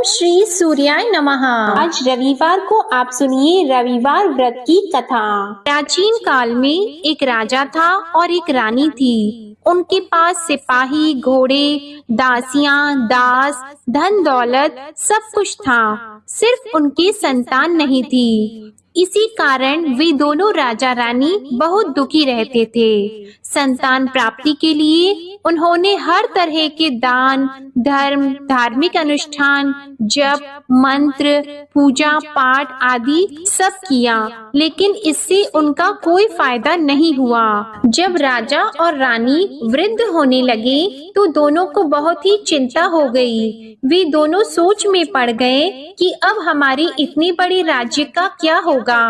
श्री सूर्याय नमः। आज रविवार को आप सुनिए रविवार व्रत की कथा। प्राचीन काल में एक राजा था और एक रानी थी। उनके पास सिपाही, घोड़े, दासियां, दास, धन दौलत सब कुछ था, सिर्फ उनकी संतान नहीं थी। इसी कारण वे दोनों राजा रानी बहुत दुखी रहते थे। संतान प्राप्ति के लिए उन्होंने हर तरह के दान, धर्म, धार्मिक अनुष्ठान, जप, मंत्र, पूजा पाठ आदि सब किया, लेकिन इससे उनका कोई फायदा नहीं हुआ। जब राजा और रानी वृद्ध होने लगे तो दोनों को बहुत ही चिंता हो गई। वे दोनों सोच में पड़ गए कि अब हमारे इतने बड़े राज्य का क्या होगा,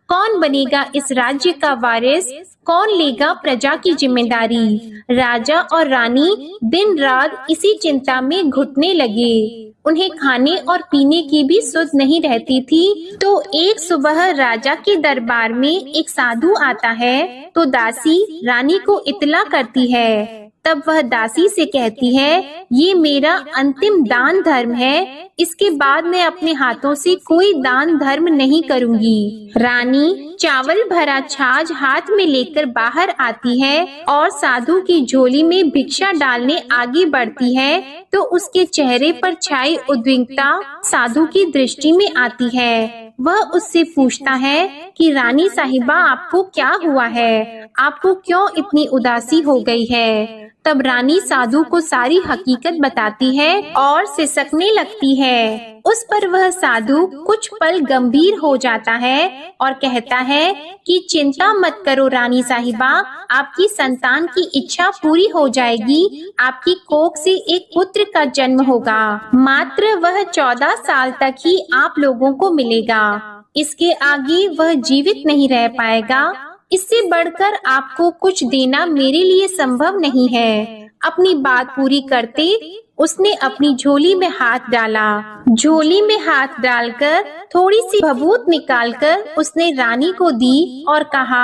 कौन बनेगा इस राज्य का वारिस, कौन लेगा प्रजा की जिम्मेदारी। राजा और रानी दिन रात इसी चिंता में घुटने लगे। उन्हें खाने और पीने की भी सुध नहीं रहती थी। तो एक सुबह राजा के दरबार में एक साधु आता है तो दासी रानी को इत्तला करती है। तब वह दासी से कहती है, ये मेरा अंतिम दान धर्म है, इसके बाद मैं अपने हाथों से कोई दान धर्म नहीं करूंगी। रानी चावल भरा छाछ हाथ में लेकर बाहर आती है और साधु की झोली में भिक्षा डालने आगे बढ़ती है तो उसके चेहरे पर छाई उद्विग्नता साधु की दृष्टि में आती है। वह उससे पूछता है कि रानी साहिबा, आपको क्या हुआ है, आपको क्यों इतनी उदासी हो गई है। तब रानी साधु को सारी हकीकत बताती है और सिसकने लगती है। उस पर वह साधु कुछ पल गंभीर हो जाता है और कहता है कि चिंता मत करो रानी साहिबा, आपकी संतान की इच्छा पूरी हो जाएगी, आपकी कोख से एक पुत्र का जन्म होगा। मात्र वह 14 साल तक ही आप लोगों को मिलेगा, इसके आगे वह जीवित नहीं रह पाएगा। इससे बढ़कर आपको कुछ देना मेरे लिए संभव नहीं है। अपनी बात पूरी करते उसने अपनी झोली में हाथ डाला। झोली में हाथ डालकर थोड़ी सी भभूत निकालकर उसने रानी को दी और कहा,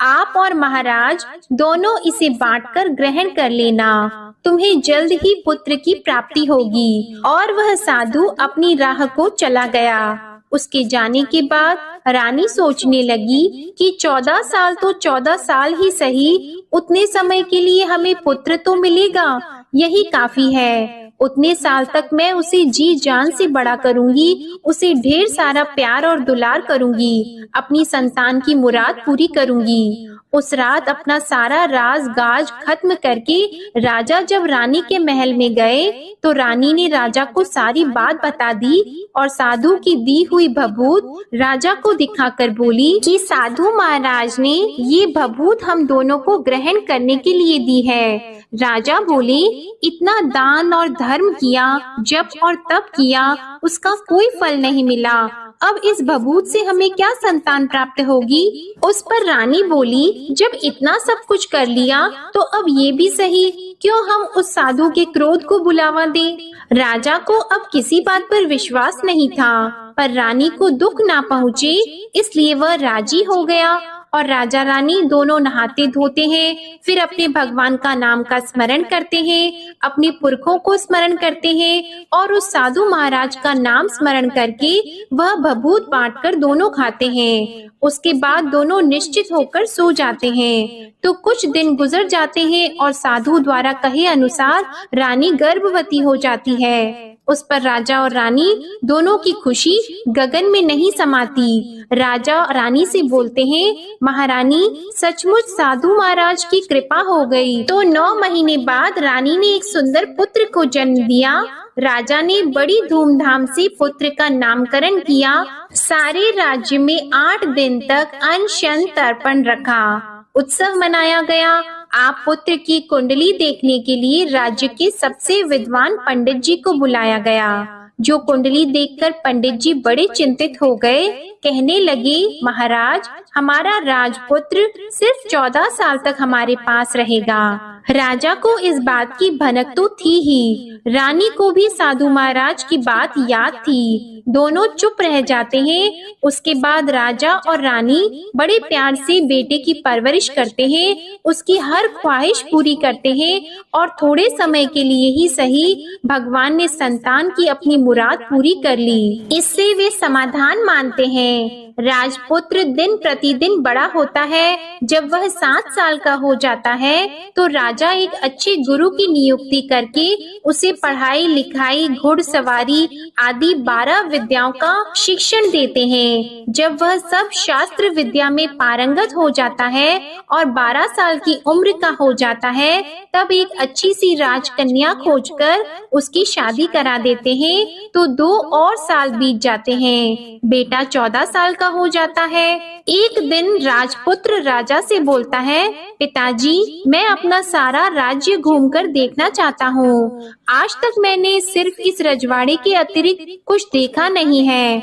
आप और महाराज दोनों इसे बांटकर ग्रहण कर लेना, तुम्हें जल्द ही पुत्र की प्राप्ति होगी। और वह साधु अपनी राह को चला गया। उसके जाने के बाद रानी सोचने लगी कि 14 साल तो 14 साल ही सही, उतने समय के लिए हमें पुत्र तो मिलेगा, यही काफी है। उतने साल तक मैं उसे जी जान से बड़ा करूंगी, उसे ढेर सारा प्यार और दुलार करूंगी, अपनी संतान की मुराद पूरी करूंगी। उस रात अपना सारा राज गाज खत्म करके राजा जब रानी के महल में गए तो रानी ने राजा को सारी बात बता दी और साधु की दी हुई भभूत राजा को दिखाकर बोली कि साधु महाराज ने ये भभूत हम दोनों को ग्रहण करने के लिए दी है। राजा बोले, इतना दान और धर्म किया, जप और तप किया, उसका कोई फल नहीं मिला, अब इस भभूत से हमें क्या संतान प्राप्त होगी। उस पर रानी बोली, जब इतना सब कुछ कर लिया तो अब ये भी सही, क्यों हम उस साधु के क्रोध को बुलावा दें। राजा को अब किसी बात पर विश्वास नहीं था, पर रानी को दुख ना पहुँचे इसलिए वह राजी हो गया। और राजा रानी दोनों नहाते धोते हैं, फिर अपने भगवान का नाम का स्मरण करते हैं, अपने पुरखों को स्मरण करते हैं और उस साधु महाराज का नाम स्मरण करके वह भभूत बांटकर दोनों खाते हैं। उसके बाद दोनों निश्चित होकर सो जाते हैं। तो कुछ दिन गुजर जाते हैं और साधु द्वारा कहे अनुसार रानी गर्भवती हो जाती है। उस पर राजा और रानी दोनों की खुशी गगन में नहीं समाती। राजा रानी से बोलते हैं, महारानी सचमुच साधु महाराज की कृपा हो गई। तो 9 महीने बाद रानी ने एक सुंदर पुत्र को जन्म दिया। राजा ने बड़ी धूमधाम से पुत्र का नामकरण किया। सारे राज्य में 8 दिन तक अनशन तर्पण रखा, उत्सव मनाया गया। आप पुत्र की कुंडली देखने के लिए राज्य के सबसे विद्वान पंडित जी को बुलाया गया। जो कुंडली देखकर पंडित जी बड़े चिंतित हो गए, कहने लगे, महाराज हमारा राजपुत्र सिर्फ 14 साल तक हमारे पास रहेगा। राजा को इस बात की भनक तो थी ही, रानी को भी साधु महाराज की बात याद थी। दोनों चुप रह जाते हैं। उसके बाद राजा और रानी बड़े प्यार से बेटे की परवरिश करते हैं, उसकी हर ख्वाहिश पूरी करते हैं और थोड़े समय के लिए ही सही भगवान ने संतान की अपनी मुराद पूरी कर ली। इससे वे समाधान मानते हैं। राजपुत्र दिन प्रतिदिन बड़ा होता है। जब वह 7 साल का हो जाता है तो राजा एक अच्छे गुरु की नियुक्ति करके उसे पढ़ाई लिखाई घुड़सवारी आदि 12 विद्याओं का शिक्षण देते हैं। जब वह सब शास्त्र विद्या में पारंगत हो जाता है और 12 साल की उम्र का हो जाता है, तब एक अच्छी सी राजकन्या खोजकर उसकी शादी करा देते हैं। तो 2 और साल बीत जाते हैं। बेटा 14 साल का हो जाता है। एक दिन राजपुत्र राजा से बोलता है, पिताजी, मैं अपना सारा राज्य घूमकर देखना चाहता हूँ। आज तक मैंने सिर्फ इस रजवाड़े के अतिरिक्त कुछ देखा नहीं है।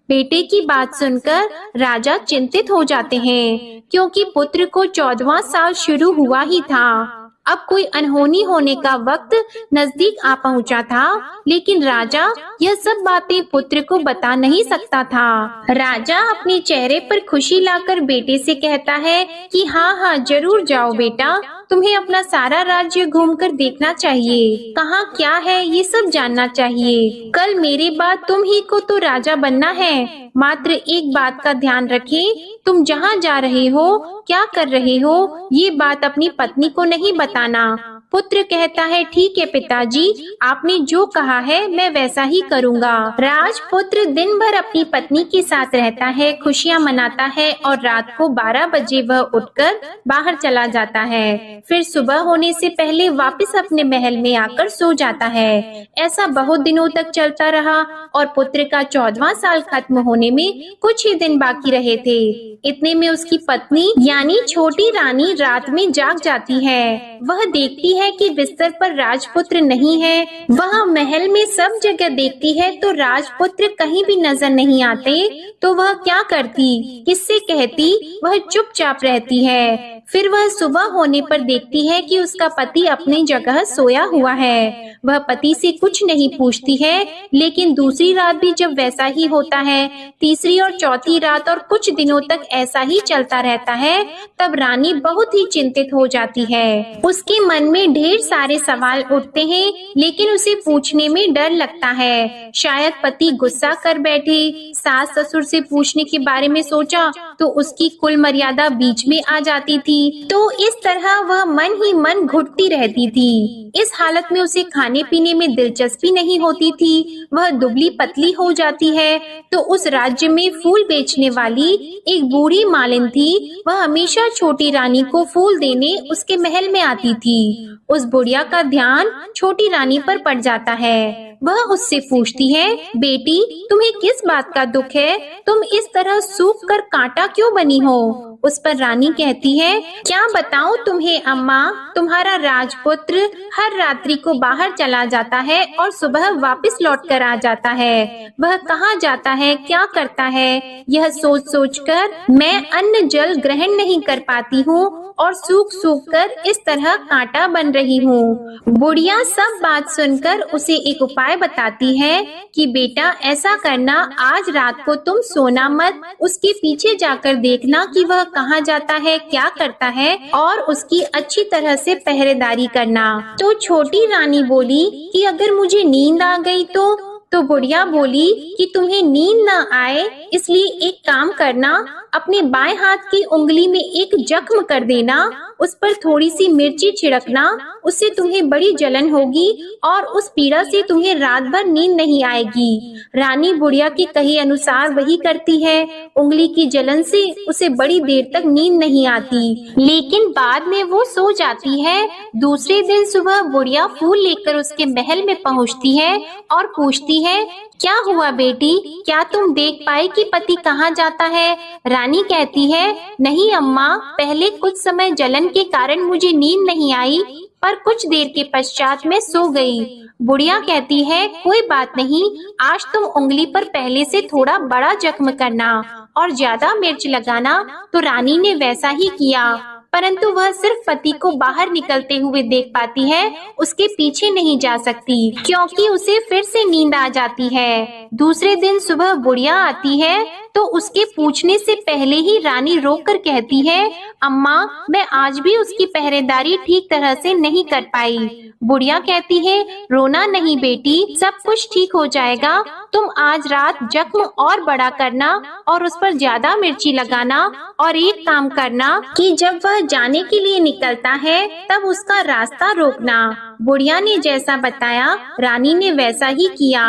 बेटे की बात सुनकर राजा चिंतित हो जाते हैं, क्योंकि पुत्र को 14वां साल शुरू हुआ ही था। अब कोई अनहोनी होने का वक्त नजदीक आ पहुंचा था, लेकिन राजा यह सब बातें पुत्र को बता नहीं सकता था। राजा अपने चेहरे पर खुशी लाकर बेटे से कहता है कि हाँ, जरूर जाओ बेटा, तुम्हें अपना सारा राज्य घूमकर देखना चाहिए। कहाँ क्या है ये सब जानना चाहिए। कल मेरे बाद तुम ही को तो राजा बनना है। मात्र एक बात का ध्यान रखें, तुम जहाँ जा रहे हो, क्या कर रहे हो, ये बात अपनी पत्नी को नहीं बताना। पुत्र कहता है, ठीक है पिताजी, आपने जो कहा है मैं वैसा ही करूँगा। राजपुत्र दिन भर अपनी पत्नी के साथ रहता है, खुशियाँ मनाता है और रात को 12 बजे वह उठकर बाहर चला जाता है। फिर सुबह होने से पहले वापस अपने महल में आकर सो जाता है। ऐसा बहुत दिनों तक चलता रहा और पुत्र का 14वां साल खत्म होने में कुछ ही दिन बाकी रहे थे। इतने में उसकी पत्नी यानी छोटी रानी रात में जाग जाती है। वह देखती है कि बिस्तर पर राजपुत्र नहीं है। वह महल में सब जगह देखती है तो राजपुत्र कहीं भी नजर नहीं आते। तो वह क्या करती, किससे कहती? वह चुपचाप रहती है। फिर वह सुबह होने पर देखती है कि उसका पति अपनी जगह सोया हुआ है। वह पति से कुछ नहीं पूछती है, लेकिन दूसरी रात भी जब वैसा ही होता है, तीसरी और चौथी रात और कुछ दिनों तक ऐसा ही चलता रहता है, तब रानी बहुत ही चिंतित हो जाती है। उसके मन में ढेर सारे सवाल उठते हैं, लेकिन उसे पूछने में डर लगता है। शायद पति गुस्सा कर बैठे। सास ससुर से पूछने के बारे में सोचा तो उसकी कुल मर्यादा बीच में आ जाती थी। तो इस तरह वह मन ही मन घुटती रहती थी। इस हालत में उसे खाने पीने में दिलचस्पी नहीं होती थी। वह दुबली पतली हो जाती है। तो उस राज्य में फूल बेचने वाली एक बूढ़ी मालिन थी। वह हमेशा छोटी रानी को फूल देने उसके महल में आती थी। उस बुढ़िया का ध्यान छोटी रानी पर पड़ जाता है। वह उससे पूछती है, बेटी, तुम्हें किस बात का दुख है? तुम इस तरह सूख कर कांटा क्यों बनी हो? उस पर रानी कहती है, क्या बताऊं तुम्हें अम्मा, तुम्हारा राजपुत्र हर रात्रि को बाहर चला जाता है और सुबह वापस लौट कर आ जाता है। वह कहाँ जाता है, क्या करता है, यह सोच सोच कर मैं अन्न जल ग्रहण नहीं कर पाती हूँ और सूख सूख कर इस तरह कांटा बन रही हूँ। बुढ़िया सब बात सुनकर उसे एक उपाय बताती है कि बेटा ऐसा करना, आज रात को तुम सोना मत, उसके पीछे जाकर देखना कि वह कहाँ जाता है, क्या करता है और उसकी अच्छी तरह से पहरेदारी करना। तो छोटी रानी बोली कि अगर मुझे नींद आ गई तो बुढ़िया बोली कि तुम्हें नींद न आए इसलिए एक काम करना, अपने बाएं हाथ की उंगली में एक जख्म कर देना, उस पर थोड़ी सी मिर्ची छिड़कना, उससे तुम्हें बड़ी जलन होगी और उस पीड़ा से तुम्हें रात भर नींद नहीं आएगी। रानी बुढ़िया के कहे अनुसार वही करती है। उंगली की जलन से उसे बड़ी देर तक नींद नहीं आती, लेकिन बाद में वो सो जाती है। दूसरे दिन सुबह बुढ़िया फूल लेकर उसके महल में पहुंचती है और पूछती है, क्या हुआ बेटी, क्या तुम देख पाई कि पति कहाँ जाता है? रानी कहती है, नहीं अम्मा, पहले कुछ समय जलन के कारण मुझे नींद नहीं आई, पर कुछ देर के पश्चात मैं सो गई। बुढ़िया कहती है, कोई बात नहीं, आज तुम उंगली पर पहले से थोड़ा बड़ा जख्म करना और ज्यादा मिर्च लगाना। तो रानी ने वैसा ही किया, परंतु वह सिर्फ पति को बाहर निकलते हुए देख पाती है, उसके पीछे नहीं जा सकती क्योंकि उसे फिर से नींद आ जाती है। दूसरे दिन सुबह बुढ़िया आती है तो उसके पूछने से पहले ही रानी रोककर कहती है, अम्मा, मैं आज भी उसकी पहरेदारी ठीक तरह से नहीं कर पाई। बुढ़िया कहती है, रोना नहीं बेटी, सब कुछ ठीक हो जाएगा। तुम आज रात जख्म और बड़ा करना और उस पर ज्यादा मिर्ची लगाना, और एक काम करना कि जब वह जाने के लिए निकलता है तब उसका रास्ता रोकना। बुढ़िया ने जैसा बताया रानी ने वैसा ही किया।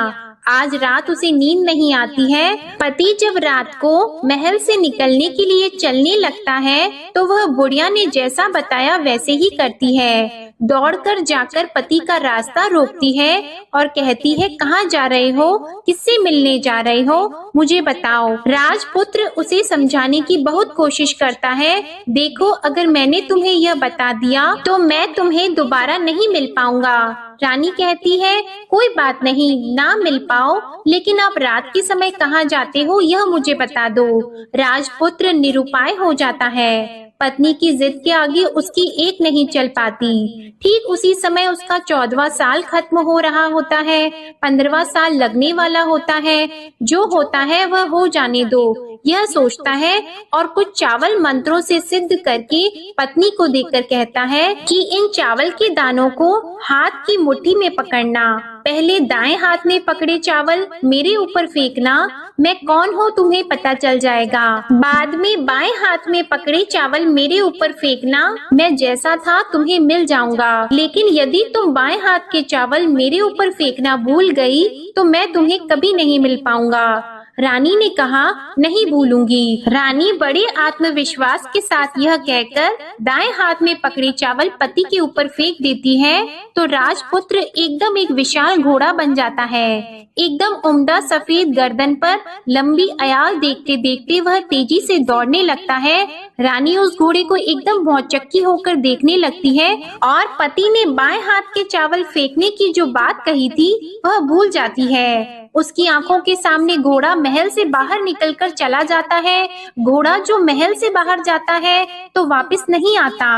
आज रात उसे नींद नहीं आती है। पति जब रात को महल से निकलने के लिए चलने लगता है तो वह बुढ़िया ने जैसा बताया वैसे ही करती है। दौड़कर जाकर पति का रास्ता रोकती है और कहती है, कहाँ जा रहे हो, किससे मिलने जा रहे हो, मुझे बताओ। राजपुत्र उसे समझाने की बहुत कोशिश करता है। देखो, अगर मैंने तुम्हें यह बता दिया तो मैं तुम्हें दोबारा नहीं मिल पाऊंगा। रानी कहती है, कोई बात नहीं, ना मिल पाओ, लेकिन आप रात के समय कहाँ जाते हो यह मुझे बता दो। राजपुत्र निरुपाय हो जाता है। पत्नी की जिद के आगे उसकी एक नहीं चल पाती। ठीक उसी समय उसका 14वां साल खत्म हो रहा होता है, 15वां साल लगने वाला होता है। जो होता है वह हो जाने दो, यह सोचता है और कुछ चावल मंत्रों से सिद्ध करके पत्नी को देकर कहता है कि इन चावल के दानों को हाथ की मुट्ठी में पकड़ना। पहले दाएं हाथ में पकड़े चावल मेरे ऊपर फेंकना, मैं कौन हूँ तुम्हें पता चल जाएगा। बाद में बाएं हाथ में पकड़े चावल मेरे ऊपर फेंकना, मैं जैसा था तुम्हें मिल जाऊंगा। लेकिन यदि तुम बाएं हाथ के चावल मेरे ऊपर फेंकना भूल गई तो मैं तुम्हें कभी नहीं मिल पाऊंगा। रानी ने कहा, नहीं भूलूंगी। रानी बड़े आत्मविश्वास के साथ यह कहकर दाएं हाथ में पकड़े चावल पति के ऊपर फेंक देती है तो राजपुत्र एकदम एक विशाल घोड़ा बन जाता है। एकदम उम्दा सफेद गर्दन पर लंबी अयाल देखते देखते वह तेजी से दौड़ने लगता है। रानी उस घोड़े को एकदम भौचक्की होकर देखने लगती है और पति ने बाएं हाथ के चावल फेंकने की जो बात कही थी वह भूल जाती है। उसकी आंखों के सामने घोड़ा महल से बाहर निकलकर चला जाता है। घोड़ा जो महल से बाहर जाता है तो वापस नहीं आता।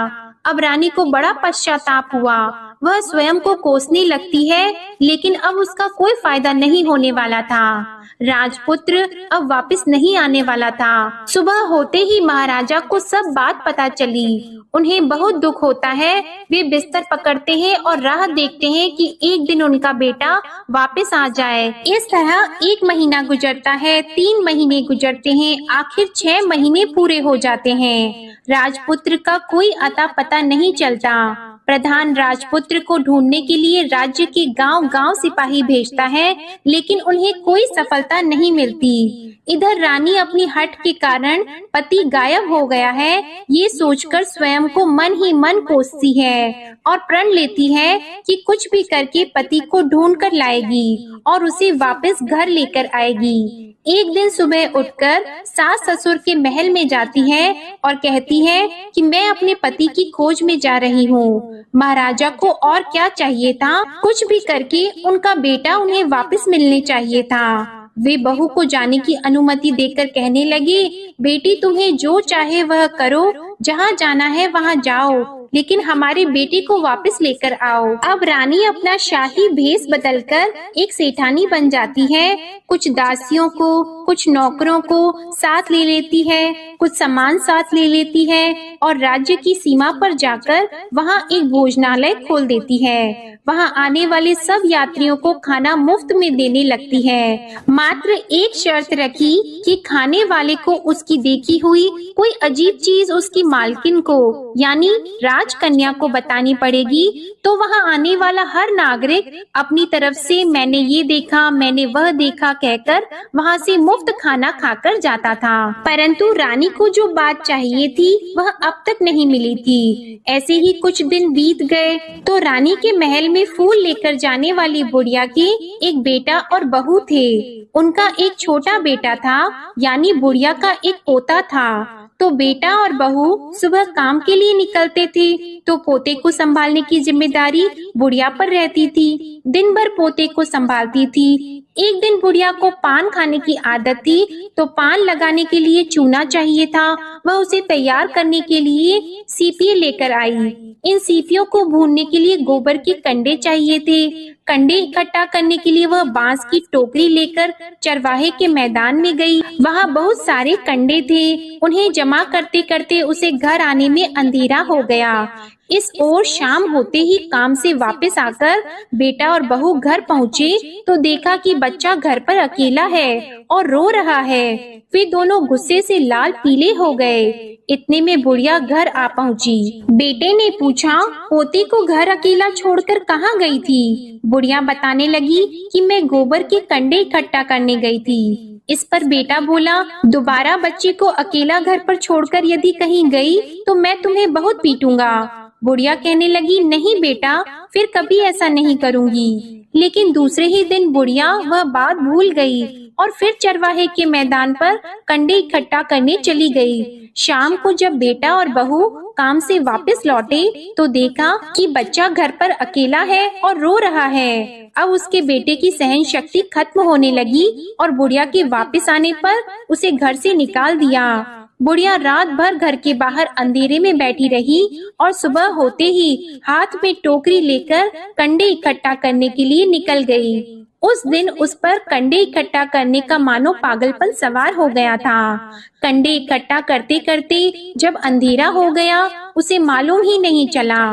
अब रानी को बड़ा पश्चाताप हुआ। वह स्वयं को कोसने लगती है, लेकिन अब उसका कोई फायदा नहीं होने वाला था। राजपुत्र अब वापस नहीं आने वाला था। सुबह होते ही महाराजा को सब बात पता चली। उन्हें बहुत दुख होता है। वे बिस्तर पकड़ते हैं और राह देखते हैं कि एक दिन उनका बेटा वापस आ जाए। इस तरह 1 महीना गुजरता है, 3 महीने गुजरते हैं, आखिर 6 महीने पूरे हो जाते हैं। राजपुत्र का कोई अता पता नहीं चलता। प्रधान राजपुत्र को ढूंढने के लिए राज्य के गांव-गांव सिपाही भेजता है, लेकिन उन्हें कोई सफलता नहीं मिलती। इधर रानी अपनी हठ के कारण पति गायब हो गया है, ये सोचकर स्वयं को मन ही मन कोसती है और प्रण लेती है कि कुछ भी करके पति को ढूंढ कर लाएगी और उसे वापस घर लेकर आएगी। एक दिन सुबह उठकर सास ससुर के महल में जाती है और कहती है कि मैं अपने पति की खोज में जा रही हूँ। महाराजा को और क्या चाहिए था, कुछ भी करके उनका बेटा उन्हें वापस मिलने चाहिए था। वे बहू को जाने की अनुमति देकर कहने लगे, बेटी तुम्हें जो चाहे वह करो, जहाँ जाना है वहाँ जाओ, लेकिन हमारे बेटे को वापस लेकर आओ। अब रानी अपना शाही भेष बदलकर एक सेठानी बन जाती है। कुछ दासियों को, कुछ नौकरों को साथ ले लेती है, कुछ सामान साथ ले लेती है और राज्य की सीमा पर जाकर वहाँ एक भोजनालय खोल देती है। वहाँ आने वाले सब यात्रियों को खाना मुफ्त में देने लगती है। मात्र एक शर्त रखी कि खाने वाले को उसकी देखी हुई कोई अजीब चीज उसकी मालकिन को यानी राजकन्या को बतानी पड़ेगी, तो वहाँ आने वाला हर नागरिक अपनी तरफ से मैंने ये देखा, मैंने वह देखा कहकर वहाँ से मुफ्त खाना खाकर जाता था। परंतु रानी को जो बात चाहिए थी वह अब तक नहीं मिली थी। ऐसे ही कुछ दिन बीत गए तो रानी के महल में फूल लेकर जाने वाली बुढ़िया के एक बेटा और बहू थे। उनका एक छोटा बेटा था, यानी बुढ़िया का एक पोता था। तो बेटा और बहू सुबह काम के लिए निकलते थे, तो पोते को संभालने की जिम्मेदारी बुढ़िया पर रहती थी। दिन भर पोते को संभालती थी। एक दिन बुढ़िया को पान खाने की आदत थी, तो पान लगाने के लिए चूना चाहिए था। वह उसे तैयार करने के लिए सीपी लेकर आई। इन सीपियों को भूनने के लिए गोबर के कंडे चाहिए थे। कंडे इकट्ठा करने के लिए वह बांस की टोकरी लेकर चरवाहे के मैदान में गई। वहाँ बहुत सारे कंडे थे। उन्हें जमा करते करते उसे घर आने में अंधेरा हो गया। इस ओर शाम होते ही काम से वापस आकर बेटा और बहू घर पहुँचे, तो देखा कि बच्चा घर पर अकेला है और रो रहा है। वे दोनों गुस्से से लाल पीले हो गए। इतने में बुढ़िया घर आ पहुंची। बेटे ने पूछा, पोती को घर अकेला छोड़कर कहाँ गई थी? बुढ़िया बताने लगी कि मैं गोबर के कंडे इकट्ठा करने गई थी। इस पर बेटा बोला, दोबारा बच्चे को अकेला घर पर छोड़कर यदि कहीं गई तो मैं तुम्हें बहुत पीटूंगा। बुढ़िया कहने लगी, नहीं बेटा, फिर कभी ऐसा नहीं करूंगी। लेकिन दूसरे ही दिन बुढ़िया वह बात भूल गई और फिर चरवाहे के मैदान पर कंडे इकट्ठा करने चली गई। शाम को जब बेटा और बहू काम से वापस लौटे, तो देखा कि बच्चा घर पर अकेला है और रो रहा है। अब उसके बेटे की सहन शक्ति खत्म होने लगी और बुढ़िया के वापस आने पर उसे घर से निकाल दिया। बुढ़िया रात भर घर के बाहर अंधेरे में बैठी रही और सुबह होते ही हाथ में टोकरी लेकर कंडे इकट्ठा करने के लिए निकल गई। उस दिन उस पर कंडे इकट्ठा करने का मानो पागलपन सवार हो गया था। कंडे इकट्ठा करते करते जब अंधेरा हो गया, उसे मालूम ही नहीं चला।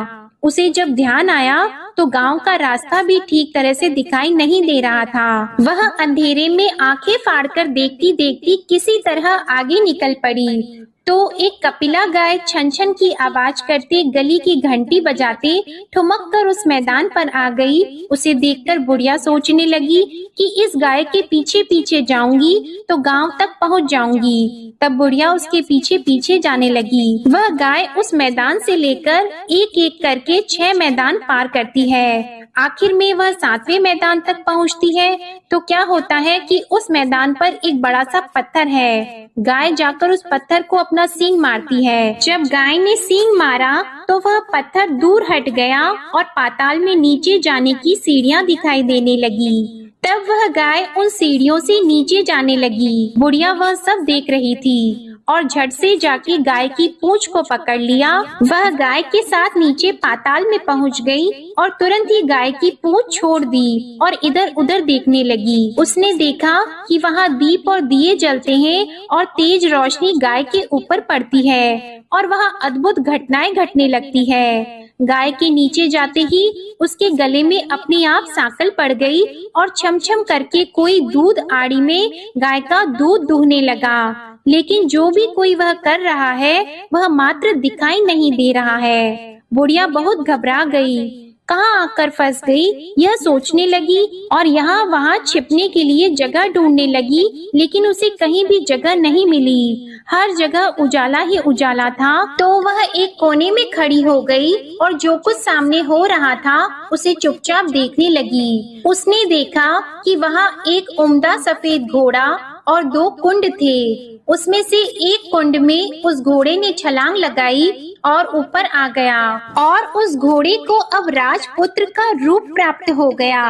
उसे जब ध्यान आया तो गांव का रास्ता भी ठीक तरह से दिखाई नहीं दे रहा था। वह अंधेरे में आंखें फाड़कर देखती देखती किसी तरह आगे निकल पड़ी। तो एक कपिला गाय छन छन की आवाज करते गली की घंटी बजाते ठुमक कर उस मैदान पर आ गई। उसे देखकर बुढ़िया सोचने लगी कि इस गाय के पीछे पीछे जाऊंगी तो गांव तक पहुंच जाऊंगी। तब बुढ़िया उसके पीछे पीछे जाने लगी। वह गाय उस मैदान से लेकर एक एक करके 6 मैदान पार करती है। आखिर में वह 7वें मैदान तक पहुंचती है। तो क्या होता है कि उस मैदान पर एक बड़ा सा पत्थर है। गाय जाकर उस पत्थर को अपना सींग मारती है। जब गाय ने सींग मारा तो वह पत्थर दूर हट गया और पाताल में नीचे जाने की सीढ़ियां दिखाई देने लगी। तब वह गाय उन सीढ़ियों से नीचे जाने लगी। बुढ़िया वह सब देख रही थी और झट से जाके गाय की पूंछ को पकड़ लिया। वह गाय के साथ नीचे पाताल में पहुंच गई और तुरंत ही गाय की पूंछ छोड़ दी और इधर उधर देखने लगी। उसने देखा कि वहाँ दीप और दिए जलते हैं और तेज रोशनी गाय के ऊपर पड़ती है और वहाँ अद्भुत घटनाएं घटने लगती है। गाय के नीचे जाते ही उसके गले में अपने आप सांकल पड़ गई और छम-छम करके कोई दूध आड़ी में गाय का दूध दूहने लगा। लेकिन जो भी कोई वह कर रहा है वह मात्र दिखाई नहीं दे रहा है। बुढ़िया बहुत घबरा गई, कहाँ आकर फंस गई यह सोचने लगी और यहाँ वहाँ छिपने के लिए जगह ढूंढने लगी। लेकिन उसे कहीं भी जगह नहीं मिली। हर जगह उजाला ही उजाला था। तो वह एक कोने में खड़ी हो गई और जो कुछ सामने हो रहा था उसे चुपचाप देखने लगी। उसने देखा कि वहाँ एक उम्दा सफेद घोड़ा और 2 कुंड थे। उसमें से एक कुंड में उस घोड़े ने छलांग लगाई और ऊपर आ गया और उस घोड़े को अब राजपुत्र का रूप प्राप्त हो गया।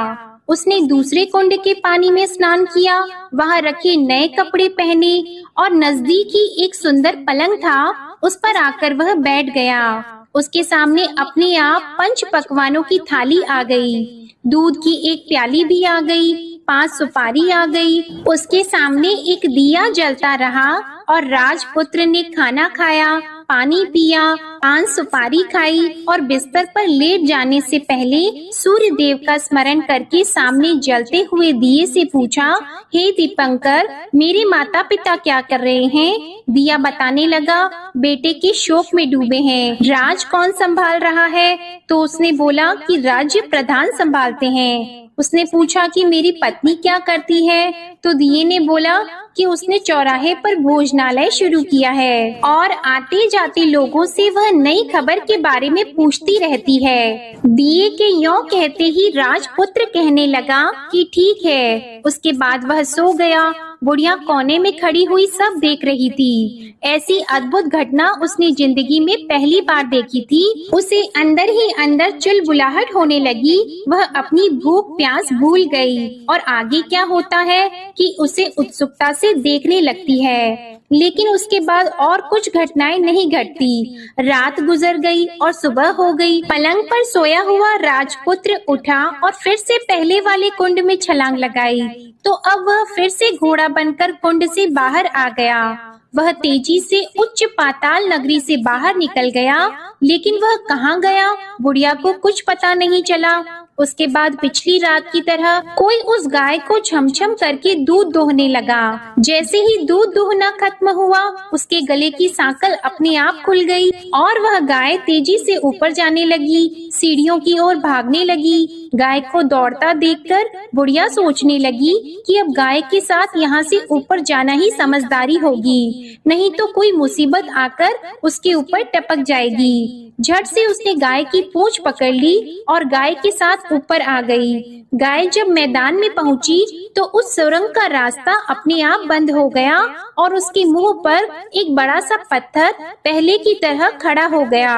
उसने दूसरे कुंड के पानी में स्नान किया, वहाँ रखे नए कपड़े पहने और नजदीक ही एक सुंदर पलंग था, उस पर आकर वह बैठ गया। उसके सामने अपने आप 5 पकवानों की थाली आ गई। दूध की एक प्याली भी आ गई, 5 सुपारी आ गई। उसके सामने एक दिया जलता रहा और राजपुत्र ने खाना खाया, पानी पिया, 5 सुपारी खाई और बिस्तर पर लेट जाने से पहले सूर्य देव का स्मरण करके सामने जलते हुए दिए से पूछा, हे दीपंकर, मेरे माता पिता क्या कर रहे हैं? दिया बताने लगा, बेटे के शोक में डूबे हैं। राज कौन संभाल रहा है? तो उसने बोला कि राज्य प्रधान संभालते हैं। उसने पूछा कि मेरी पत्नी क्या करती है? तो दिए ने बोला कि उसने चौराहे पर भोजनालय शुरू किया है और आते जाते लोगों से वह नई खबर के बारे में पूछती रहती है। दिए के यों कहते ही राजपुत्र कहने लगा कि ठीक है। उसके बाद वह सो गया बुढ़िया कोने में खड़ी हुई सब देख रही थी। ऐसी अद्भुत घटना उसने जिंदगी में पहली बार देखी थी। उसे अंदर ही अंदर चुलबुलाहट होने लगी। वह अपनी भूख प्यास भूल गई और आगे क्या होता है कि उसे उत्सुकता से देखने लगती है। लेकिन उसके बाद और कुछ घटनाएं नहीं घटती। रात गुजर गई और सुबह हो गई। पलंग पर सोया हुआ राजपुत्र उठा और फिर से पहले वाले कुंड में छलांग लगाई। तो अब वह फिर से घोड़ा बनकर कुंड से बाहर आ गया। वह तेजी से उच्च पाताल नगरी से बाहर निकल गया, लेकिन वह कहाँ गया बुढ़िया को कुछ पता नहीं चला। उसके बाद पिछली रात की तरह कोई उस गाय को छमछम करके दूध दोहने लगा। जैसे ही दूध दोहना खत्म हुआ, उसके गले की सांकल अपने आप खुल गई और वह गाय तेजी से ऊपर जाने लगी, सीढ़ियों की ओर भागने लगी। गाय को दौड़ता देखकर बुढ़िया सोचने लगी कि अब गाय के साथ यहाँ से ऊपर जाना ही समझदारी होगी, नहीं तो कोई मुसीबत आकर उसके ऊपर टपक जाएगी। झट से उसने गाय की पूंछ पकड़ ली और गाय के साथ ऊपर आ गई। गाय जब मैदान में पहुंची तो उस सुरंग का रास्ता अपने आप बंद हो गया और उसके मुंह पर एक बड़ा सा पत्थर पहले की तरह खड़ा हो गया।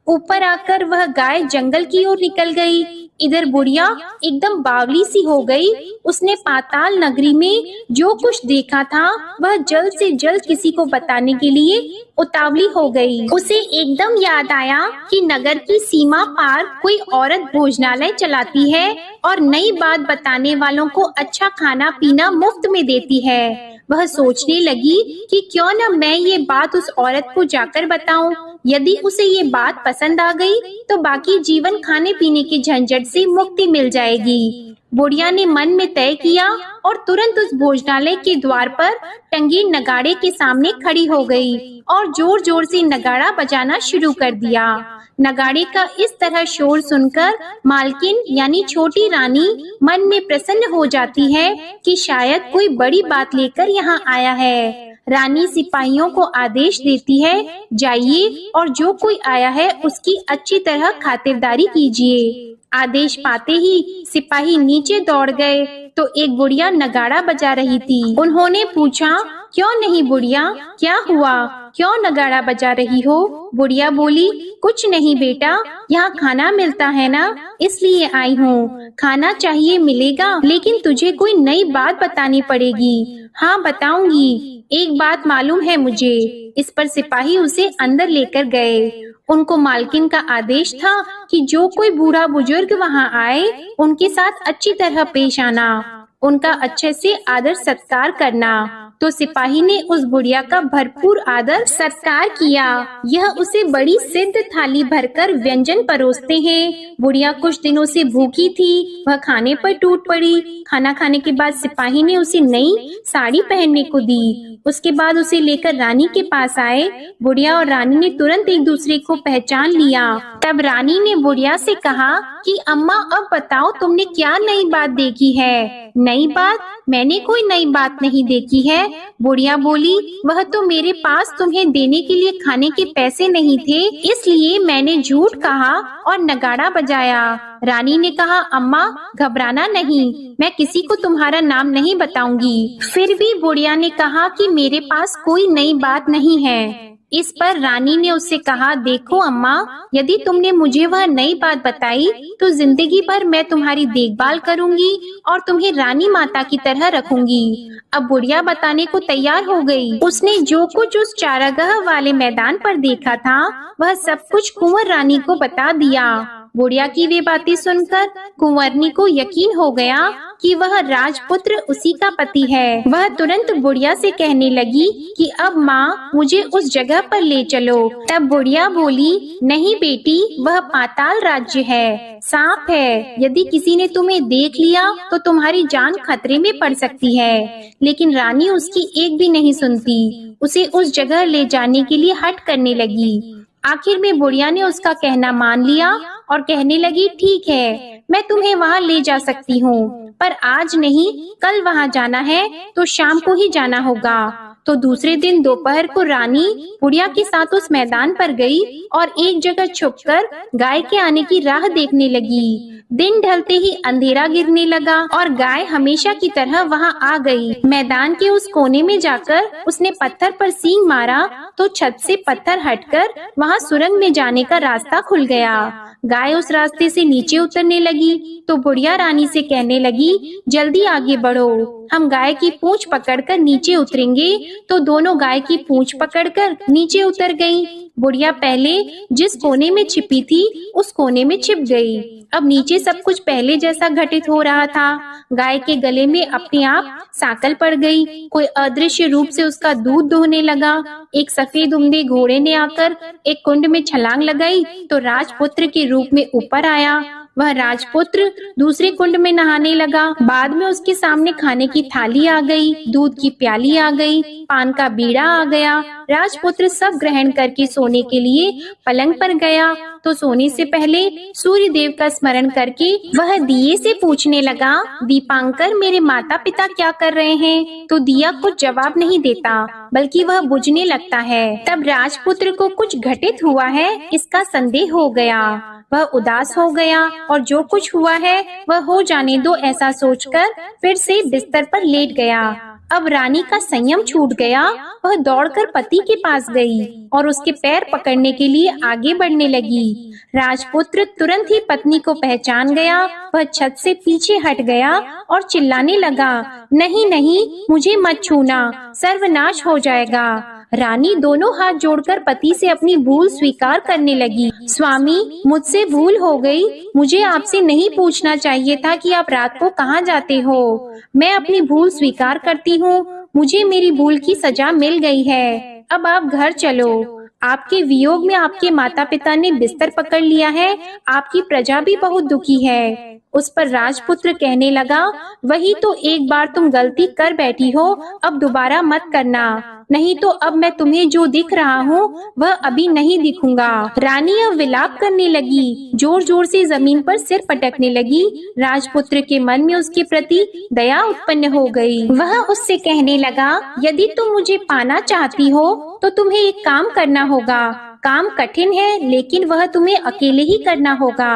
ऊपर आकर वह गाय जंगल की ओर निकल गई। इधर बुढ़िया एकदम बावली सी हो गई। उसने पाताल नगरी में जो कुछ देखा था वह जल्द से जल्द किसी को बताने के लिए उतावली हो गई। उसे एकदम याद आया कि नगर की सीमा पार कोई औरत भोजनालय चलाती है और नई बात बताने वालों को अच्छा खाना पीना मुफ्त में देती है। वह सोचने लगी कि क्यों न मैं ये बात उस औरत को जाकर बताऊं। यदि उसे ये बात पसंद आ गई तो बाकी जीवन खाने पीने के झंझट से मुक्ति मिल जाएगी। बुढ़िया ने मन में तय किया और तुरंत उस भोजनालय के द्वार पर टंगे नगाड़े के सामने खड़ी हो गई और जोर जोर से नगाड़ा बजाना शुरू कर दिया। नगाड़े का इस तरह शोर सुनकर मालकिन यानी छोटी रानी मन में प्रसन्न हो जाती है कि शायद कोई बड़ी बात लेकर यहाँ आया है। रानी सिपाहियों को आदेश देती है, जाइए और जो कोई आया है उसकी अच्छी तरह खातिरदारी कीजिए। आदेश पाते ही सिपाही नीचे दौड़ गए तो एक बुढ़िया नगाड़ा बजा रही थी। उन्होंने पूछा, क्यों नहीं बुढ़िया, क्या हुआ, क्यों नगाड़ा बजा रही हो? बुढ़िया बोली, कुछ नहीं बेटा, यहाँ खाना मिलता है ना, इसलिए आई हूँ। खाना चाहिए मिलेगा, लेकिन तुझे कोई नई बात बतानी पड़ेगी। हाँ बताऊंगी, एक बात मालूम है मुझे। इस पर सिपाही उसे अंदर लेकर गए। उनको मालकिन का आदेश था कि जो कोई बूढ़ा बुजुर्ग वहाँ आए उनके साथ अच्छी तरह पेश आना, उनका अच्छे से आदर सत्कार करना। तो सिपाही ने उस बुढ़िया का भरपूर आदर सत्कार किया। यह उसे बड़ी सिद्ध थाली भरकर व्यंजन परोसते हैं। बुढ़िया कुछ दिनों से भूखी थी, वह खाने पर टूट पड़ी। खाना खाने के बाद सिपाही ने उसे नई साड़ी पहनने को दी। उसके बाद उसे लेकर रानी के पास आए। बुढ़िया और रानी ने तुरंत एक दूसरे को पहचान लिया। तब रानी ने बुढ़िया से कहा कि अम्मा अब बताओ तुमने क्या नई बात देखी है? नई बात? मैंने कोई नई बात नहीं देखी है। बुढ़िया बोली, वह तो मेरे पास तुम्हें देने के लिए खाने के पैसे नहीं थे, इसलिए मैंने झूठ कहा और नगाड़ा बजाया। रानी ने कहा, अम्मा घबराना नहीं, मैं किसी को तुम्हारा नाम नहीं बताऊंगी। फिर भी बुढ़िया ने कहा कि मेरे पास कोई नई बात नहीं है। इस पर रानी ने उससे कहा, देखो अम्मा, यदि तुमने मुझे वह नई बात बताई तो जिंदगी भर मैं तुम्हारी देखभाल करूंगी और तुम्हें रानी माता की तरह रखूंगी। अब बुढ़िया बताने को तैयार हो गई। उसने जो कुछ उस चारागाह वाले मैदान पर देखा था वह सब कुछ कुंवर रानी को बता दिया। बुढ़िया की वे बातें सुनकर कुंवरनी को यकीन हो गया कि वह राजपुत्र उसी का पति है। वह तुरंत बुढ़िया से कहने लगी कि अब माँ मुझे उस जगह पर ले चलो। तब बुढ़िया बोली, नहीं बेटी, वह पाताल राज्य है, सांप है। यदि किसी ने तुम्हें देख लिया तो तुम्हारी जान खतरे में पड़ सकती है। लेकिन रानी उसकी एक भी नहीं सुनती, उसे उस जगह ले जाने के लिए हठ करने लगी। आखिर में बुढ़िया ने उसका कहना मान लिया और कहने लगी, ठीक है, मैं तुम्हें वहाँ ले जा सकती हूँ, पर आज नहीं, कल वहाँ जाना है तो शाम को ही जाना होगा। तो दूसरे दिन दोपहर को रानी बुढ़िया के साथ उस मैदान पर गई और एक जगह छुपकर गाय के आने की राह देखने लगी। दिन ढलते ही अंधेरा गिरने लगा और गाय हमेशा की तरह वहां आ गई। मैदान के उस कोने में जाकर उसने पत्थर पर सींग मारा तो छत से पत्थर हटकर वहां सुरंग में जाने का रास्ता खुल गया। गाय उस रास्ते से नीचे उतरने लगी तो बुढ़िया रानी से कहने लगी, जल्दी आगे बढ़ो, हम गाय की पूंछ पकड़कर नीचे उतरेंगे। तो दोनों गाय की पूंछ पकड़कर नीचे उतर गईं। बुढ़िया पहले जिस कोने में छिपी थी उस कोने में छिप गई। अब नीचे सब कुछ पहले जैसा घटित हो रहा था। गाय के गले में अपने आप सांकल पड़ गई। कोई अदृश्य रूप से उसका दूध दोहने लगा। एक सफेद उम्दे घोड़े ने आकर एक कुंड में छलांग लगाई तो राजपुत्र के रूप में ऊपर आया। वह राजपुत्र दूसरे कुंड में नहाने लगा। बाद में उसके सामने खाने की थाली आ गई, दूध की प्याली आ गई, पान का बीड़ा आ गया। राजपुत्र सब ग्रहण करके सोने के लिए पलंग पर गया तो सोने से पहले सूर्य देव का स्मरण करके वह दिए से पूछने लगा, दीपांकर मेरे माता पिता क्या कर रहे हैं? तो दिया कुछ जवाब नहीं देता बल्कि वह बुझने लगता है। तब राजपुत्र को कुछ घटित हुआ है इसका संदेह हो गया। वह उदास हो गया और जो कुछ हुआ है वह हो जाने दो ऐसा सोचकर फिर से बिस्तर पर लेट गया। अब रानी का संयम छूट गया। वह दौड़कर पति के पास गई और उसके पैर पकड़ने के लिए आगे बढ़ने लगी। राजपुत्र तुरंत ही पत्नी को पहचान गया। वह छत से पीछे हट गया और चिल्लाने लगा, नहीं नहीं, मुझे मत छूना, सर्वनाश हो जाएगा। रानी दोनों हाथ जोड़कर पति से अपनी भूल स्वीकार करने लगी। स्वामी, मुझसे भूल हो गई। मुझे आपसे नहीं पूछना चाहिए था कि आप रात को कहाँ जाते हो। मैं अपनी भूल स्वीकार करती हूँ। मुझे मेरी भूल की सजा मिल गई है। अब आप घर चलो। आपके वियोग में आपके माता पिता ने बिस्तर पकड़ लिया है। आपकी प्रजा भी बहुत दुखी है। उस पर राजपुत्र कहने लगा, वही तो एक बार तुम गलती कर बैठी हो, अब दोबारा मत करना, नहीं तो अब मैं तुम्हें जो दिख रहा हूँ वह अभी नहीं दिखूंगा। रानी अब विलाप करने लगी, जोर जोर से जमीन पर सिर पटकने लगी। राजपुत्र के मन में उसके प्रति दया उत्पन्न हो गई। वह उससे कहने लगा, यदि तुम मुझे पाना चाहती हो तो तुम्हें एक काम करना होगा। काम कठिन है लेकिन वह तुम्हें अकेले ही करना होगा।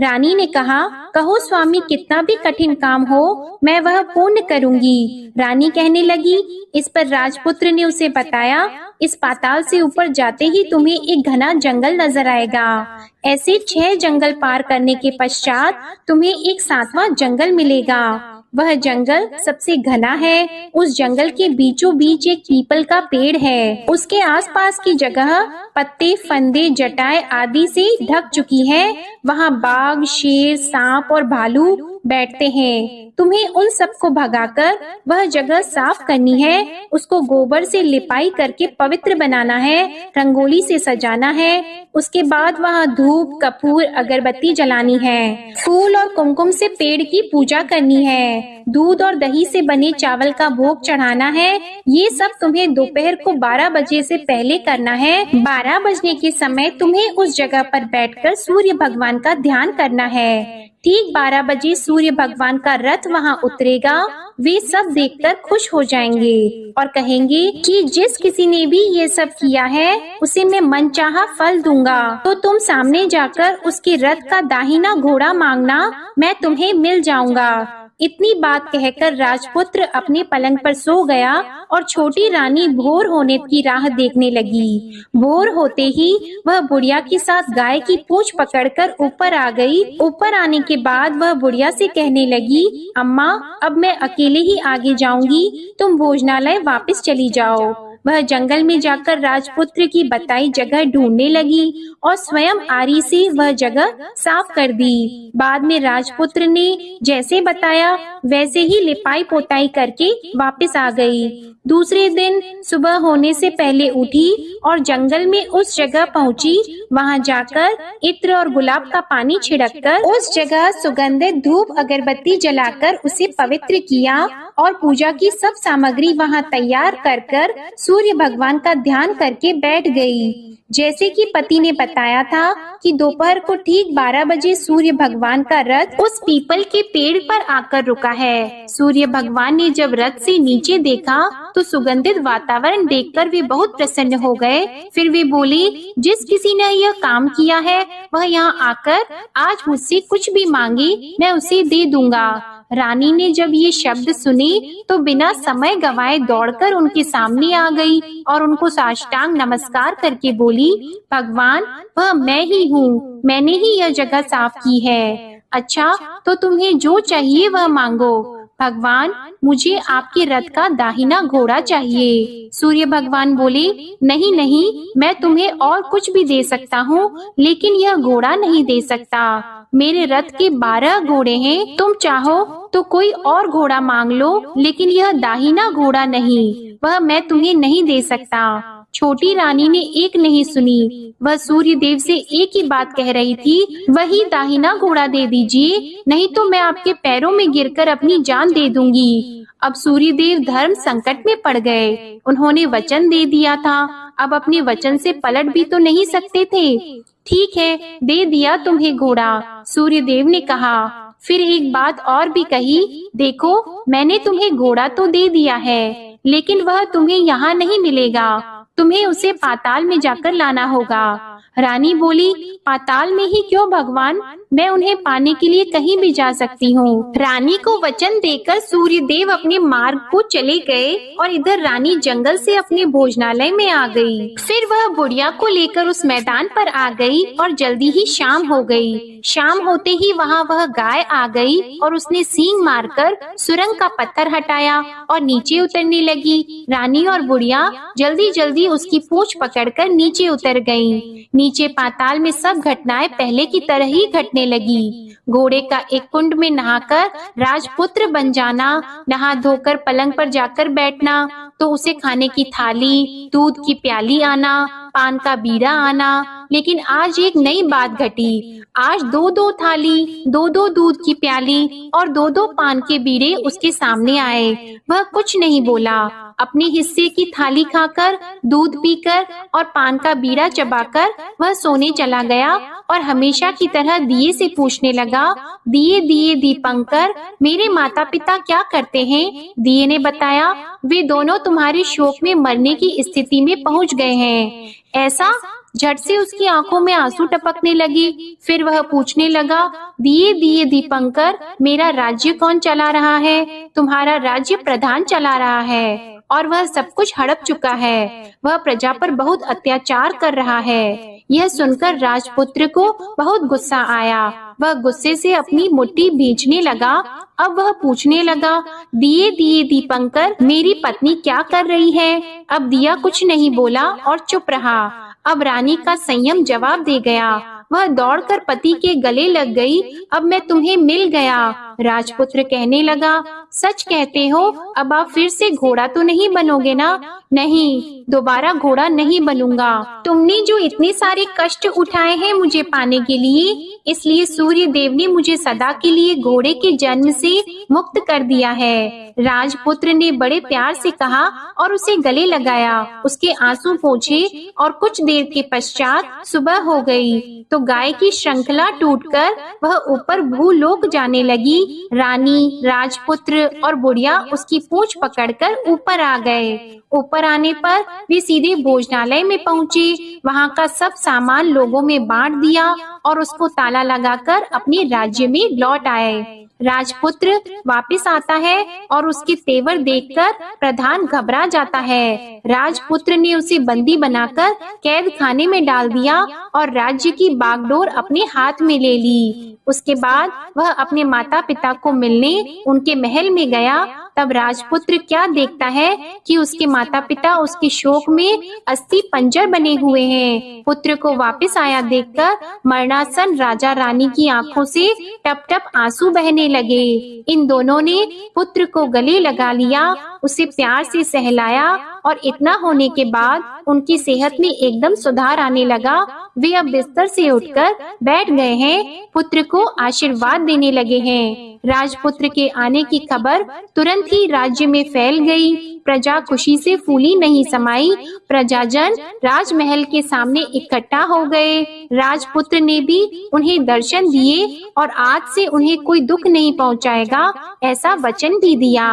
रानी ने कहा, कहो स्वामी, कितना भी कठिन काम हो मैं वह पूर्ण करूंगी। रानी कहने लगी। इस पर राजपुत्र ने उसे बताया, इस पाताल से ऊपर जाते ही तुम्हें एक घना जंगल नजर आएगा। ऐसे 6 जंगल पार करने के पश्चात तुम्हें एक 7वां जंगल मिलेगा। वह जंगल सबसे घना है। उस जंगल के बीचों बीच एक पीपल का पेड़ है। उसके आसपास की जगह पत्ते, फंदे, जटाएं आदि से ढक चुकी है। वहाँ बाघ, शेर, सांप और भालू बैठते हैं। तुम्हें उन सबको भगाकर वह जगह साफ करनी है। उसको गोबर से लिपाई करके पवित्र बनाना है, रंगोली से सजाना है। उसके बाद वहाँ धूप, कपूर, अगरबत्ती जलानी है। फूल और कुमकुम से पेड़ की पूजा करनी है। दूध और दही से बने चावल का भोग चढ़ाना है। ये सब तुम्हें दोपहर को 12 बजे से पहले करना है। 12 बजने के समय तुम्हें उस जगह पर बैठकर सूर्य भगवान का ध्यान करना है। ठीक 12 बजे सूर्य भगवान का रथ वहाँ उतरेगा। वे सब देखकर खुश हो जाएंगे और कहेंगे कि जिस किसी ने भी ये सब किया है उसे मैं मनचाहा फल दूंगा। तो तुम सामने जाकर उसके रथ का दाहिना घोड़ा मांगना, मैं तुम्हें मिल जाऊंगा। इतनी बात कहकर राजपुत्र अपने पलंग पर सो गया और छोटी रानी भोर होने की राह देखने लगी। भोर होते ही वह बुढ़िया के साथ गाय की पूंछ पकड़कर ऊपर आ गई। ऊपर आने के बाद वह बुढ़िया से कहने लगी, अम्मा, अब मैं अकेले ही आगे जाऊंगी, तुम भोजनालय वापस चली जाओ। वह जंगल में जाकर राजपुत्र की बताई जगह ढूंढने लगी और स्वयं आरी से वह जगह साफ कर दी। बाद में राजपुत्र ने जैसे बताया वैसे ही लिपाई पोताई करके वापस आ गई। दूसरे दिन सुबह होने से पहले उठी और जंगल में उस जगह पहुंची। वहां जाकर इत्र और गुलाब का पानी छिड़ककर उस जगह सुगंधित धूप अगरबत्ती जलाकर उसे पवित्र किया और पूजा की सब सामग्री वहां तैयार कर सूर्य भगवान का ध्यान करके बैठ गई। जैसे कि पति ने बताया था कि दोपहर को ठीक 12 बजे सूर्य भगवान का रथ उस पीपल के पेड़ पर आकर रुका है। सूर्य भगवान ने जब रथ से नीचे देखा तो सुगंधित वातावरण देखकर वे बहुत प्रसन्न हो गए। फिर वे बोले, जिस किसी ने यह काम किया है वह यहाँ आकर आज मुझसे कुछ भी मांगे मैं उसे दे दूंगा। रानी ने जब ये शब्द सुने तो बिना समय गंवाए दौड़कर उनके सामने आ गई और उनको साष्टांग नमस्कार करके बोली, भगवान वह मैं ही हूँ, मैंने ही यह जगह साफ की है। अच्छा, तो तुम्हें जो चाहिए वह मांगो। भगवान, मुझे आपके रथ का दाहिना घोड़ा चाहिए। सूर्य भगवान बोले, नहीं नहीं, मैं तुम्हें और कुछ भी दे सकता हूँ, लेकिन यह घोड़ा नहीं दे सकता। मेरे रथ के 12 घोड़े हैं, तुम चाहो तो कोई और घोड़ा मांग लो, लेकिन यह दाहिना घोड़ा नहीं, वह मैं तुम्हें नहीं दे सकता। छोटी रानी ने एक नहीं सुनी, वह सूर्य देव से एक ही बात कह रही थी, वही दाहिना घोड़ा दे दीजिए, नहीं तो मैं आपके पैरों में गिरकर अपनी जान दे दूंगी। अब सूर्य देव धर्म संकट में पड़ गए। उन्होंने वचन दे दिया था, अब अपने वचन से पलट भी तो नहीं सकते थे। ठीक है, दे दिया तुम्हें घोड़ा, सूर्य देव ने कहा। फिर एक बात और भी कही, देखो मैंने तुम्हें घोड़ा तो दे दिया है, लेकिन वह तुम्हें यहाँ नहीं मिलेगा, तुम्हें उसे पाताल में जाकर लाना होगा। रानी बोली, पाताल में ही क्यों भगवान, मैं उन्हें पाने के लिए कहीं भी जा सकती हूँ। रानी को वचन देकर सूर्य देव अपने मार्ग को चले गए और इधर रानी जंगल से अपने भोजनालय में आ गई। फिर वह बुढ़िया को लेकर उस मैदान पर आ गई और जल्दी ही शाम हो गई। शाम होते ही वहाँ वह गाय आ गई और उसने सींग मारकर सुरंग का पत्थर हटाया और नीचे उतरने लगी। रानी और बुढ़िया जल्दी जल्दी उसकी पूंछ पकड़कर नीचे उतर गईं। नीचे पाताल में सब घटनाएं पहले की तरह ही घटने लगी। घोड़े का एक कुंड में नहाकर राजपुत्र बन जाना, नहा धोकर पलंग पर जाकर बैठना, तो उसे खाने की थाली, दूध की प्याली आना, पान का बीड़ा आना। लेकिन आज एक नई बात घटी। आज 2-2 थाली, 2-2 दूध की प्याली और 2-2 पान के बीड़े उसके सामने आए। वह कुछ नहीं बोला। अपने हिस्से की थाली खाकर, दूध पीकर और पान का बीड़ा चबाकर वह सोने चला गया और हमेशा की तरह दिए से पूछने लगा, दिए दिए दीपंकर, मेरे माता पिता क्या करते हैं? दिए ने बताया, वे दोनों तुम्हारे शोक में मरने की स्थिति में पहुंच गए हैं। ऐसा? झट से उसकी आंखों में आंसू टपकने लगे। फिर वह पूछने लगा, दिए दिए दीपंकर, मेरा राज्य कौन चला रहा है? तुम्हारा राज्य प्रधान चला रहा है और वह सब कुछ हड़प चुका है। वह प्रजा पर बहुत अत्याचार कर रहा है। यह सुनकर राजपुत्र को बहुत गुस्सा आया। वह गुस्से से अपनी मुट्ठी भींचने लगा। अब वह पूछने लगा, दिए दिए दीपंकर, मेरी पत्नी क्या कर रही है? अब दिया कुछ नहीं बोला और चुप रहा। अब रानी का संयम जवाब दे गया। वह दौड़कर पति के गले लग गई। अब मैं तुम्हें मिल गया। राजपुत्र कहने लगा, सच कहते हो? अब आप फिर से घोड़ा तो नहीं बनोगे ना? नहीं, दोबारा घोड़ा नहीं बनूंगा। तुमने जो इतने सारे कष्ट उठाए हैं मुझे पाने के लिए, इसलिए सूर्य देव ने मुझे सदा के लिए घोड़े के जन्म से मुक्त कर दिया है। राजपुत्र ने बड़े प्यार से कहा और उसे गले लगाया। उसके आंसू पोंछे और कुछ देर के पश्चात सुबह हो गई तो गाय की श्रृंखला टूटकर वह ऊपर भूलोक जाने लगी। रानी, राजपुत्र और बुढ़िया उसकी पूंछ पकड़कर ऊपर आ गए। ऊपर आने पर वे सीधे भोजनालय में पहुँचे। वहाँ का सब सामान लोगों में बांट दिया और उसको ताला लगाकर अपने राज्य में लौट आए। राजपुत्र वापस आता है और उसके तेवर देखकर प्रधान घबरा जाता है। राजपुत्र ने उसे बंदी बनाकर कैद खाने में डाल दिया और राज्य की बागडोर अपने हाथ में ले ली। उसके बाद वह अपने माता पिता को मिलने उनके महल में गया। तब राजपुत्र क्या देखता है कि उसके माता पिता उसके शोक में अस्थि पंजर बने हुए हैं। पुत्र को वापस आया देखकर मरणासन राजा रानी की आंखों से टप टप आंसू बहने लगे। इन दोनों ने पुत्र को गले लगा लिया, उसे प्यार से सहलाया और इतना होने के बाद उनकी सेहत में एकदम सुधार आने लगा। वे अब बिस्तर से उठकर बैठ गए हैं, पुत्र को आशीर्वाद देने लगे हैं। राजपुत्र के आने की खबर तुरंत ही राज्य में फैल गई। प्रजा खुशी से फूली नहीं समाई। प्रजाजन राजमहल के सामने इकट्ठा हो गए। राजपुत्र ने भी उन्हें दर्शन दिए और आज से उन्हें कोई दुख नहीं पहुंचाएगा, ऐसा वचन भी दिया।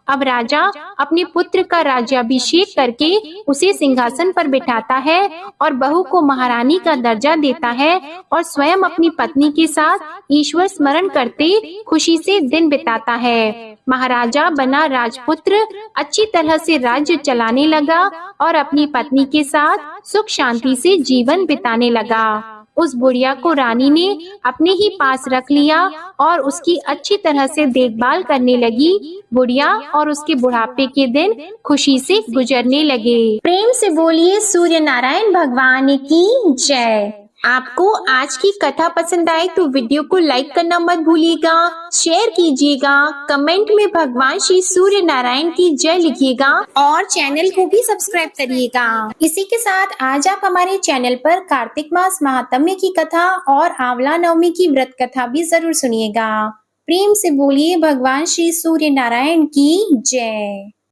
अब राजा अपने पुत्र का राज्याभिषेक करके उसे सिंहासन पर बिठाता है और बहू को महारानी का दर्जा देता है और स्वयं अपनी पत्नी के साथ ईश्वर स्मरण करते खुशी से दिन बिताता है। महाराजा बना राजपुत्र अच्छी तरह से राज्य चलाने लगा और अपनी पत्नी के साथ सुख शांति से जीवन बिताने लगा। उस बुढ़िया को रानी ने अपने ही पास रख लिया और उसकी अच्छी तरह से देखभाल करने लगी। बुढ़िया और उसके बुढ़ापे के दिन खुशी से गुजरने लगे। प्रेम से बोलिए सूर्य नारायण भगवान की जय। आपको आज की कथा पसंद आए तो वीडियो को लाइक करना मत भूलिएगा, शेयर कीजिएगा, कमेंट में भगवान श्री सूर्य नारायण की जय लिखिएगा और चैनल को भी सब्सक्राइब करिएगा। इसी के साथ आज आप हमारे चैनल पर कार्तिक मास महात्म्य की कथा और आंवला नवमी की व्रत कथा भी जरूर सुनिएगा। प्रेम से बोलिए भगवान श्री सूर्य नारायण की जय।